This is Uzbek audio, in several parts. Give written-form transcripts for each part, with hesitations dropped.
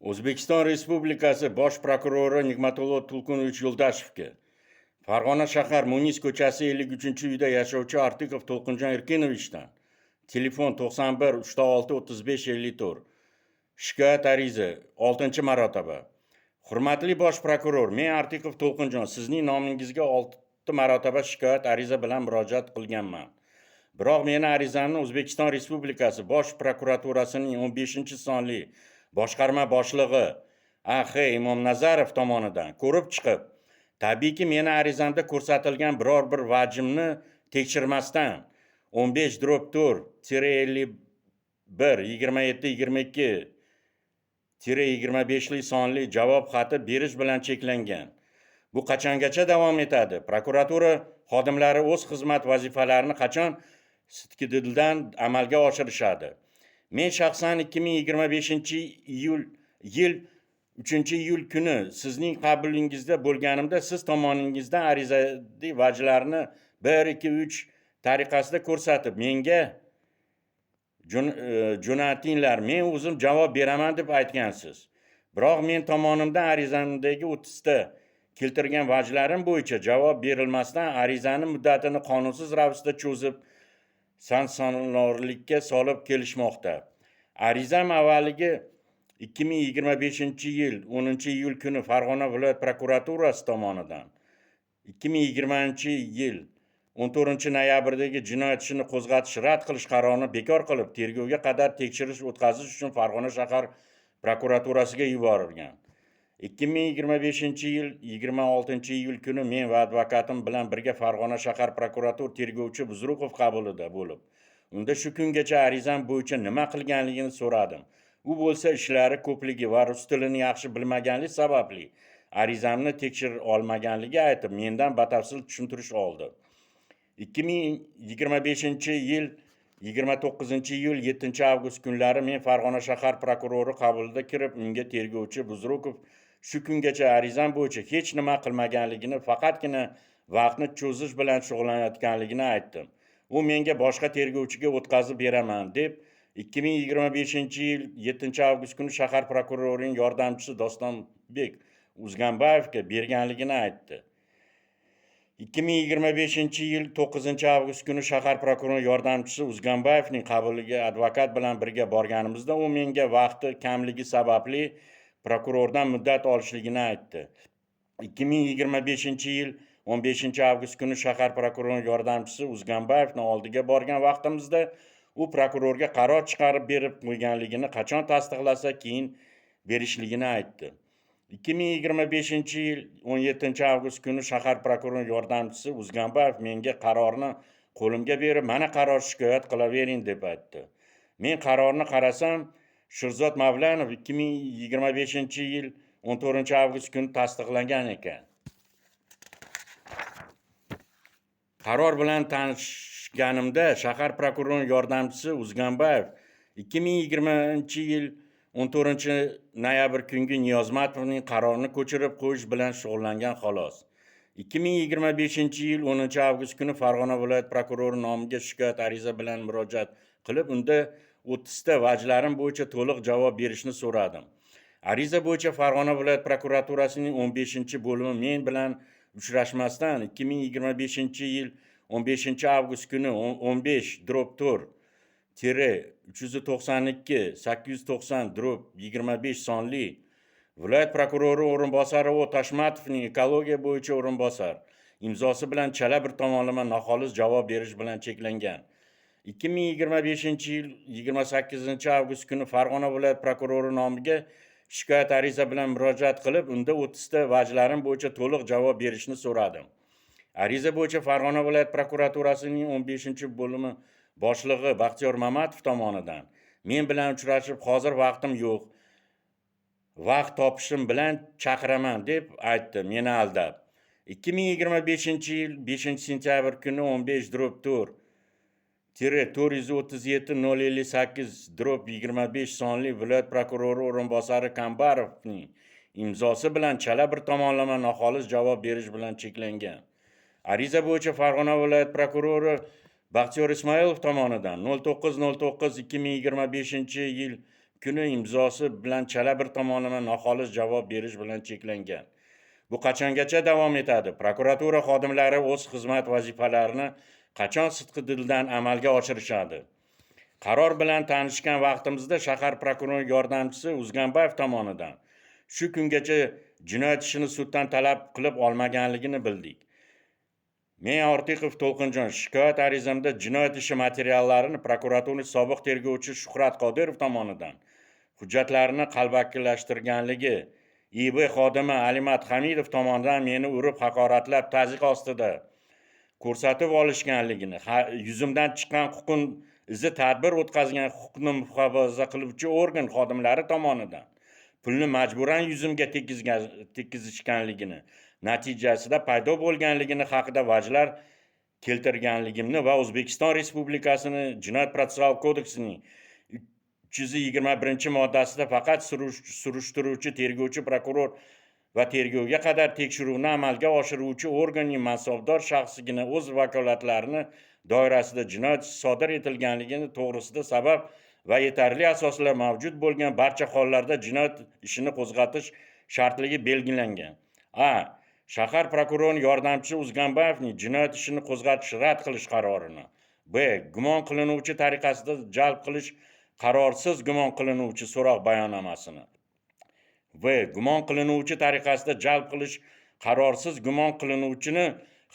O'zbekiston Respublikasi Bosh prokurori Nigmatullo To'lqinovich Yo'ldashevga Farg'ona shahar Munis ko'chasi 53-uyda yashovchi Artikov To'lqinjon Erkinovichdan telefon 91 306 35 54 shikoyat ariza 6-marotaba. Hurmatli Bosh prokuror, men Artikov To'lqinjon sizning nomingizga 6 marotaba shikoyat ariza bilan murojaat qilganman. Biroq meni arizamni O'zbekiston Respublikasi Bosh prokuraturasining 15-sonli boshqarma boshlig'i A.X. Imomnazarov tomonidan ko'rib chiqib, tabiiyki meni arizamda ko'rsatilgan biror bir vajimni tekshirmasdan 15/4-51 27-22-25 sonli javob xati berish bilan cheklangan. Bu qachongacha davom etadi? Prokuratura xodimlari o'z xizmat vazifalarini qachon sidqidildan amalga oshirishadi? Men shaxsan 2025-yil 3-iyul kuni sizning qabulingizda bo'lganimda siz tomoningizdan arizadagi vajlarni 1-2-3 tariqasida ko'rsatib menga jo'natinglar, men o'zim javob beraman deb aytgansiz. Biroq men tomonimdan arizamdagi 30 ta keltirgan vajlarim bo'yicha javob berilmasdan arizani muddatini qonunsiz ravishda cho'zib sanksiyalarlikka solib kelishmoqda. Arizam avvaliga 2025-yil 10-iyul kuni Farg'ona viloyat prokuraturasi tomonidan 2020-yil 14-noyabrdagi jinoyat ishini qo'zg'atish rad qilish qarorini bekor qilib, tergovga qadar tekshirish o'tkazish uchun Farg'ona shahar prokuraturasiga yuborilgan. 2025-yil 26-iyul kuni men va advokatim bilan birga Farg'ona shahar prokuratur tergovchi Buzrukov qabulida bo'lib, unda shu kungacha arizam bo'yicha nima qilganligini so'radim. U bo'lsa ishlari ko'pligi va rus tilini yaxshi bilmaganligi sababli arizamni tekshira olmaganligi aytib, mendan batafsil tushuntirish oldi. 2025-yil 29-iyul 7-avgust kunlari men Farg'ona shahar prokurori qabulida kirib, unga tergovchi Buzrukov shu kungacha arizam bo'yicha hech nima qilmaganligini, faqatgina vaqtni cho'zish bilan shug'ullanayotganligini aytdim. U menga boshqa tergovchiga o'tkazib beraman deb 2025-yil 7-avgust kuni shahar prokurorining yordamchisi Dostonbek Uzganbayevga berganligini aytdi. 2025-yil 9-avgust kuni shahar prokurorining yordamchisi Uzganbayevning qabuliga advokat bilan birga borganimizda u menga vaqti kamligi sababli prokurordan muddat olishligini aytdi. 2025-yil 15-avgust kuni shahar prokurorining yordamchisi Uzganbayevning oldiga borgan vaqtimizda u prokurorga qaror chiqarib berib qo'yganligini, qachon tasdiqlasa keyin berishligini aytdi. 2025-yil 17-avgust kuni shahar prokurorining yordamchisi Uzganbayev menga qarorni qo'limga berib, mana qaror, shikoyat qilavering deb aytdi. Men qarorni qarasam, Shirzod Mavlanov 2025-yil 14-avgust kuni tasdiqlangan ekan. Qaror bilan tanishganimda shahar prokurorining yordamchisi Uzganbayev 2020-yil 14-noyabr kungi Niyozmatovning qarorini ko'chirib qo'yish bilan shug'ullangan xolos. 2025-yil 10-avgust kuni Farg'ona viloyat prokurori nomiga shikoyat ariza bilan murojaat qilib, unda 30 ta vajlarim bo'yicha to'liq javob berishni so'radim. Ariza bo'yicha Farg'ona viloyat prokuraturasining 15-bo'limi men bilan uchrashmasdan 2025-yil 15-avgust kuni 15/4-392-890/25 sonli viloyat prokurori o'rinbosari Tashmatovning ekologiya bo'yicha o'rinbosar imzosi bilan chala bir tomonlama noxolis javob berish bilan cheklangan. 2025-yil 28-avgust kuni Farg'ona viloyat prokurori nomiga shikoyat ariza bilan murojaat qilib, unda 30 ta vajlarim bo'yicha to'liq javob berishni so'radim. Ariza bo'yicha Farg'ona viloyat prokuraturasining 15-bo'limi boshlig'i Baxtiyor Mamatov tomonidan men bilan uchrashib, hozir vaqtim yo'q, vaqt topishim bilan chaqiraman deb aytdi, meni aldab. 2025-yil 5-sentyabr kuni 15/4-437-058/25 sonli viloyat prokurori o'rinbosari Kambarovning imzosi bilan chala bir tomonlama noxolis javob berish bilan cheklangan. Ariza bo'yicha Farg'ona viloyat prokurori Baxtiyor Ismoilov tomonidan 09/09/2025-yil kuni imzosi bilan chala bir tomonlama noxolis javob berish bilan cheklangan. Bu qachongacha davom etadi? Prokuratura xodimlari o'z xizmat vazifalarini qachon sidqi dildan amalga oshirishadi? Qaror bilan tanishgan vaqtimizda shahar prokurori yordamchisi Uzganbayev tomonidan shu kungacha jinoyat ishini suddan talab qilib olmaganligini bildik. Men Ortiqov To'lqinjon shikoyat arizamda jinoyat ishi materiallarini prokuratura sobiq tergovchi Shuhrat Qodirov tomonidan hujjatlarini qalbakilashtirganligi, IB xodimi Alimat Hamidov tomonidan meni urib haqoratlab tazyiq ostida ko'rsatib olishganligini, yuzimdan chiqqan huquqni izi tadbir o'tkazgan huquqni muhofaza qiluvchi organ xodimlari tomonidan pulni majburan yuzimga tekkizishganligini, natijasida paydo bo'lganligini haqida vajlar keltirganligimni va O'zbekiston Respublikasini Jinoyat protsessual kodeksining 321-moddasida faqat surishtiruvchi, tergovchi prokuror va tergovga qadar tekshiruvni amalga oshiruvchi organning mansabdor shaxsigina o'z vakolatlarini doirasida jinoyat sodir etilganligini to'g'risida sabab va yetarli asoslar mavjud bo'lgan barcha hollarda jinoyat ishini qo'zg'atish shartligi belgilangan. Shahar prokurorining yordamchisi Uzganbayevning jinoyat ishini qo'zg'atish rad qilish qarorini. B. Gumon qilinuvchi tariqasida jalb qilish qarorsiz gumon qilinuvchi so'roq bayonomasini. V. Gumon qilinuvchi tariqasida jalb qilish qarorsiz gumon qilinuvchini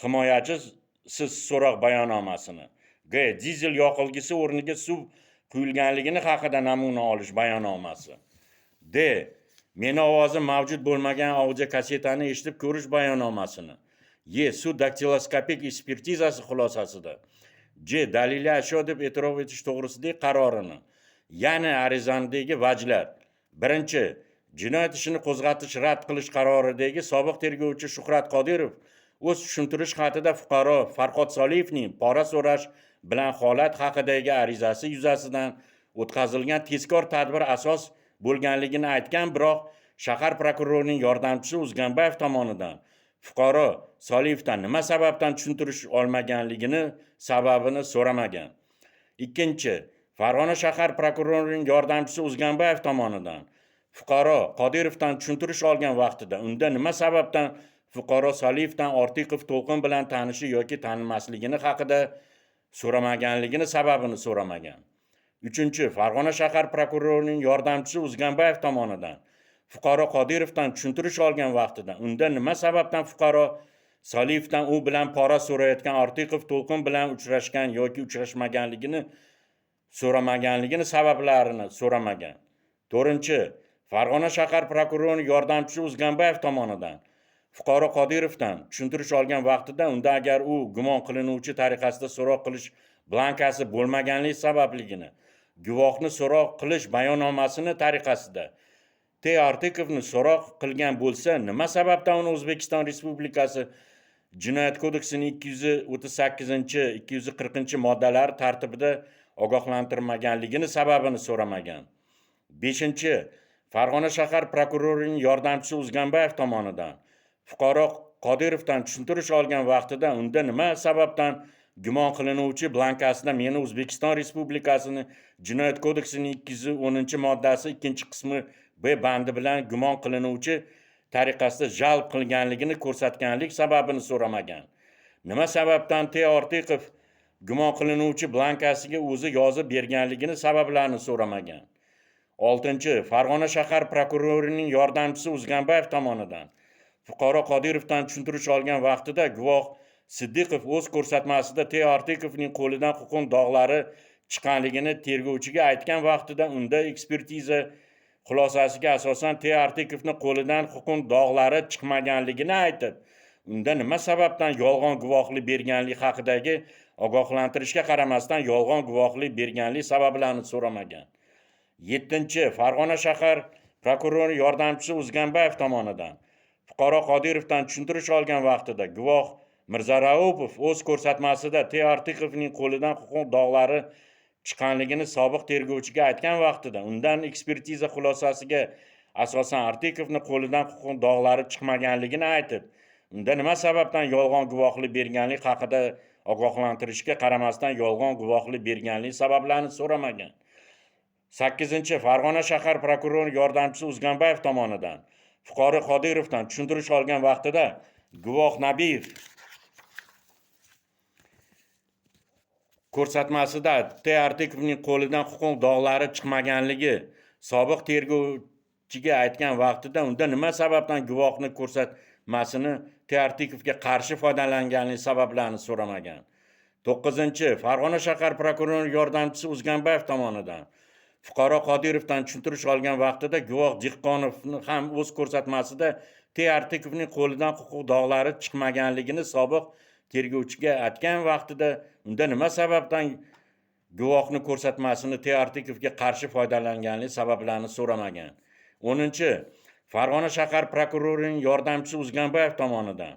himoyachisiz so'roq bayonomasini. G. Dizel yoqilgisi o'rniga suv quyilganligini haqida namuna olish bayonomasi. D. Meni ovozim mavjud bo'lmagan audio kasetani eshitib ko'rish bayonomasini. Y. Sud daktiloskopik ekspertizasi xulosasida. C. Daliliy ashyo deb e'tirof etish to'g'risidagi qarorini. Ya'ni arizamdagi vajlar. Birinchi, jinoyat ishini qo'zg'atish rad qilish qaroridagi sobiq tergovchi Shuhrat Qodirov o'z tushuntirish xatida fuqaro Farhod Soliyevning pora so'rash bilan holat haqidagi arizasi yuzasidan o'tkazilgan tezkor tadbir asos bo'lganligini aytgan, biroq shahar prokurorining yordamchisi Uzganbayev tomonidan fuqaro Soliyevdan nima sababdan tushuntirish olmaganligini sababini so'ramagan. Ikkinchi, Farg'ona shahar prokurorining yordamchisi Uzganbayev tomonidan fuqaro Qodirovdan tushuntirish olgan vaqtida unda nima sababdan fuqaro Soliyevdan Ortiqov To'lqin bilan tanishi yoki tanimasligini haqida so'ramaganligini sababini so'ramagan. Uchinchi, Farg'ona shahar prokurorining yordamchisi Uzganbayev tomonidan fuqaro Qodirovdan tushuntirish olgan vaqtida unda nima sababdan fuqaro Soliyevdan u bilan pora so'rayotgan Ortiqov To'lqin bilan uchrashgan yoki uchrashmaganligini so'ramaganligini sabablarini so'ramagan. To'rtinchi, Farg'ona shahar prokurorining yordamchisi Uzganbayev tomonidan fuqaro Qodirovdan tushuntirish olgan vaqtida unda agar u gumon qilinuvchi tariqasida so'roq qilish blankasi bo'lmaganligi sababligini, guvohni so'roq qilish bayonomasini tariqasida T. Ortiqovni so'roq qilgan bo'lsa, nima sababdan uni O'zbekiston Respublikasi Jinoyat kodeksining 238-240-moddalari tartibida ogohlantirmaganligini sababini so'ramagan. Beshinchi, Farg'ona shahar prokurorining yordamchisi Uzganbayev tomonidan fuqaro Qodirovdan tushuntirish olgan vaqtida unda nima sababdan gumon qilinuvchi blankasida meni O'zbekiston Respublikasining Jinoyat kodeksining 210-moddasi 2-qismi B bandi bilan gumon qilinuvchi tariqasida jalb qilganligini ko'rsatganlik sababini so'ramagan. Nima sababdan T. Ortiqov gumon qilinuvchi blankasiga o'zi yozib berganligini sabablarini so'ramagan. Oltinchi, Farg'ona shahar prokurorining yordamchisi Uzganbayev tomonidan fuqaro Qodirovdan tushuntirish olgan vaqtida guvoh Siddiqov o'z ko'rsatmasida T. Ortiqovning qo'lidan huquq dog'lari chiqqanligini tergovchiga aytgan vaqtida unda ekspertiza xulosasiga asosan T. Ortiqovning qo'lidan huquq dog'lari chiqmaganligini aytib, unda nima sababdan yolg'on guvohlik berganligi haqidagi ogohlantirishga qaramasdan yolg'on guvohlik berganligi sabablarini so'ramagan. Yettinchi, Farg'ona shahar prokurori yordamchisi Uzganbayev tomonidan fuqaro Qodirovdan tushuntirish olgan vaqtida guvoh Mirzaraupov o'z ko'rsatmasida T. Ortiqovning qo'lidan huquq dog'lari chiqqanligini sobiq tergovchiga aytgan vaqtida undan ekspertiza xulosasiga asosan Ortiqovning qo'lidan huquq dog'lari chiqmaganligini aytib, unda nima sababdan yolg'on guvohlik berganligi haqida ogohlantirishga qaramasdan yolg'on guvohlik berganligi sabablarini so'ramagan. 8. Farg'ona shahar prokurori yordamchisi Uzganbayev tomonidan fuqaro Qodirovdan tushuntirish olgan vaqtida guvoh Nabiyev ko'rsatmasida T. Artikovning qo'lidan huquq dog'lari chiqmaganligi sobiq tergovchiga aytgan vaqtida unda nima sababdan guvohni ko'rsatmasini T. Artikovga qarshi foydalanganligi sabablarini so'ramagan. 9. Farg'ona shahar prokurori yordamchisi Uzganbayev tomonidan fuqaro Qodirovdan tushuntirish olgan vaqtida guvoh Dehqonovni ham o'z ko'rsatmasida T. Artikovning qo'lidan huquq dog'lari chiqmaganligini sobiq tergovchiga aytgan vaqtida unda nima sababdan guvohni ko'rsatmasini T. Artikovga qarshi foydalanganligi sabablarini so'ramagan. 10. Farg'ona shahar prokurorining yordamchisi Uzganbayev tomonidan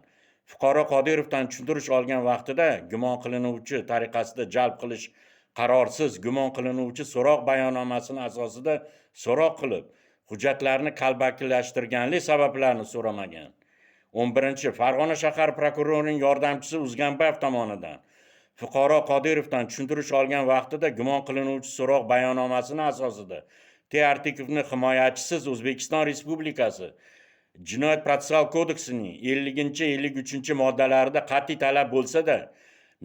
fuqaro Qodirovdan tushuntirish olgan vaqtida gumon qilinuvchi tariqasida jalb qilish qarorsiz gumon qilinuvchi so'roq bayonomasini asosida so'roq qilib, hujjatlarni qalbakilashtirganlik sabablarini so'ramagan. 11. Farg'ona shahar prokurorining yordamchisi Uzganbayev tomonidan fuqaro Qodirovdan tushuntirish olgan vaqtida gumon qilinuvchi so'roq bayonomasini asosida T. Artikovni himoyachisiz O'zbekiston Respublikasi Jinoyat protsessual kodeksining 50-53 moddalarida qat'iy talab bo'lsa-da,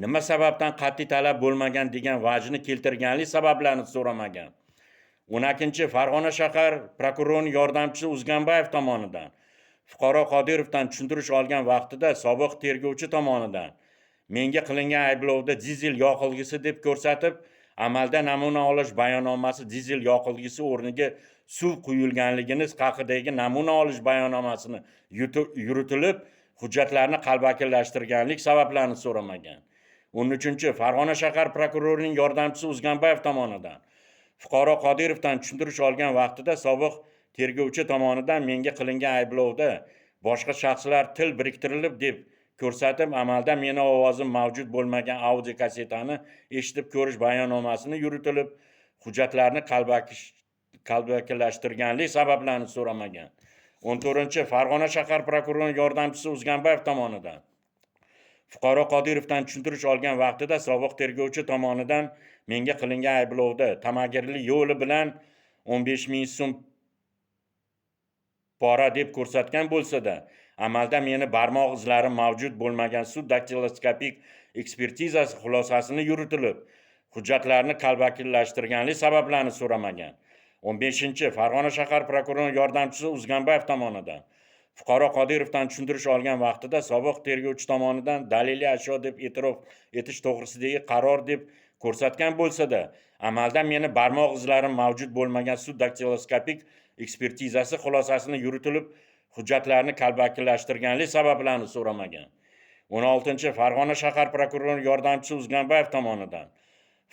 nima sababdan qat'iy talab bo'lmagan degan vajni keltirganlik sabablarini so'ramagan. 12. Farg'ona shahar prokurorining yordamchisi Uzganbayev tomonidan fuqaro Qodirovdan tushuntirish olgan vaqtida sobiq tergovchi tomonidan menga qilingan ayblovda dizel yoqilg'isi deb ko'rsatib, amalda namuna olish bayonomasi dizel yoqilg'isi o'rniga suv quyilganligini haqidagi namuna olish bayonomasini yuritilib, hujjatlarni qalbakilashtirganlik sabablarini so'ramagan. 13. Farg'ona shahar prokurorining yordamchisi Uzganbayev tomonidan fuqaro Qodirovdan tushuntirish olgan vaqtida sobiq tergovchi tomonidan menga qilingan ayblovda boshqa shaxslar til biriktirilib deb ko'rsatib, amalda meni ovozim mavjud bo'lmagan audio kasetani eshitib ko'rish bayonomasini yuritilib, hujjatlarni qalbakilashtirganlik sabablarini so'ramagan. 14. Farg'ona shahar prokurorining yordamchisi Uzganbayev tomonidan fuqaro Qodirovdan tushuntirish olgan vaqtida sobiq tergovchi tomonidan menga qilingan ayblovda tamagirlik yo'li bilan 15,000 so'm pora deb ko'rsatgan bo'lsa-da, amalda meni barmoq izlarim mavjud bo'lmagan sud daktiloskopik ekspertizasi xulosasini yuritilib, hujjatlarni qalbakilashtirganlik sabablarini so'ramagan. 15. Farg'ona shahar prokurorining yordamchisi Uzganbayev tomonidan fuqaro Qodirovdan tushuntirish olgan vaqtida sobiq tergovchi tomonidan daliliy ashyo deb e'tirof etish to'g'risidagi qaror deb ko'rsatgan bo'lsa-da, amalda meni barmoq izlarim mavjud bo'lmagan sud daktiloskopik ekspertizasi xulosasini yuritilib, hujjatlarni qalbakilashtirganlik sabablarini so'ramagan. 16. Farg'ona shahar prokurorining yordamchisi Uzganbayev tomonidan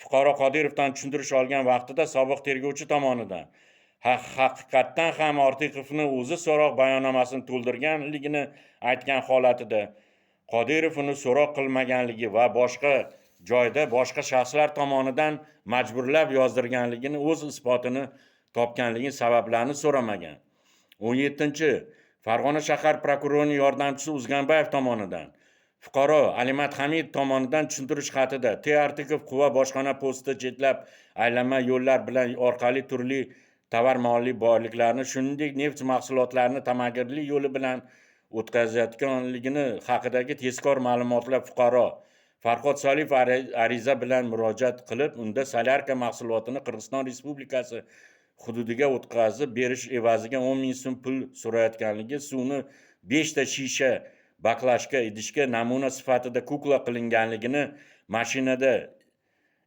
fuqaro Qodirovdan tushuntirish olgan vaqtida sobiq tergovchi tomonidan haqiqatdan ham Ortiqovni o'zi so'roq bayonomasini to'ldirganligini aytgan holatida Qodirov uni so'roq qilmaganligi va boshqa joyda boshqa shaxslar tomonidan majburlab yozdirganligini o'z isbotini topganligi sabablarini so'ramagan. 17. Farg'ona shahar prokurorining yordamchisi Uzganbayev tomonidan fuqaro Alimat Hamid tomonidan tushuntirish xatida T. Artikov quva boshqona postida chetlab aylanma yo'llar bilan orqali turli tovar molli boyliklarni, shuningdek neft mahsulotlarini tamagirlik yo'li bilan o'tkazayotganligini haqidagi tezkor ma'lumotlar fuqaro Farhod Soliyev ariza bilan murojaat qilib, unda solyarka mahsulotini Qirg'iziston Respublikasi hududiga o'tkazib berish evaziga 10,000 so'm pul so'rayotganligi, suvni 5 ta shisha baklashka idishga namuna sifatida kukla qilinganligini, mashinada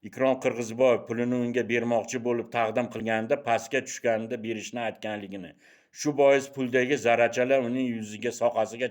Ikrom Qirg'izboyev pulini unga bermoqchi bo'lib taqdim qilganida pastga tushganida berishni aytganligini, shu bois puldagi zarrachalar uning yuziga, soqasiga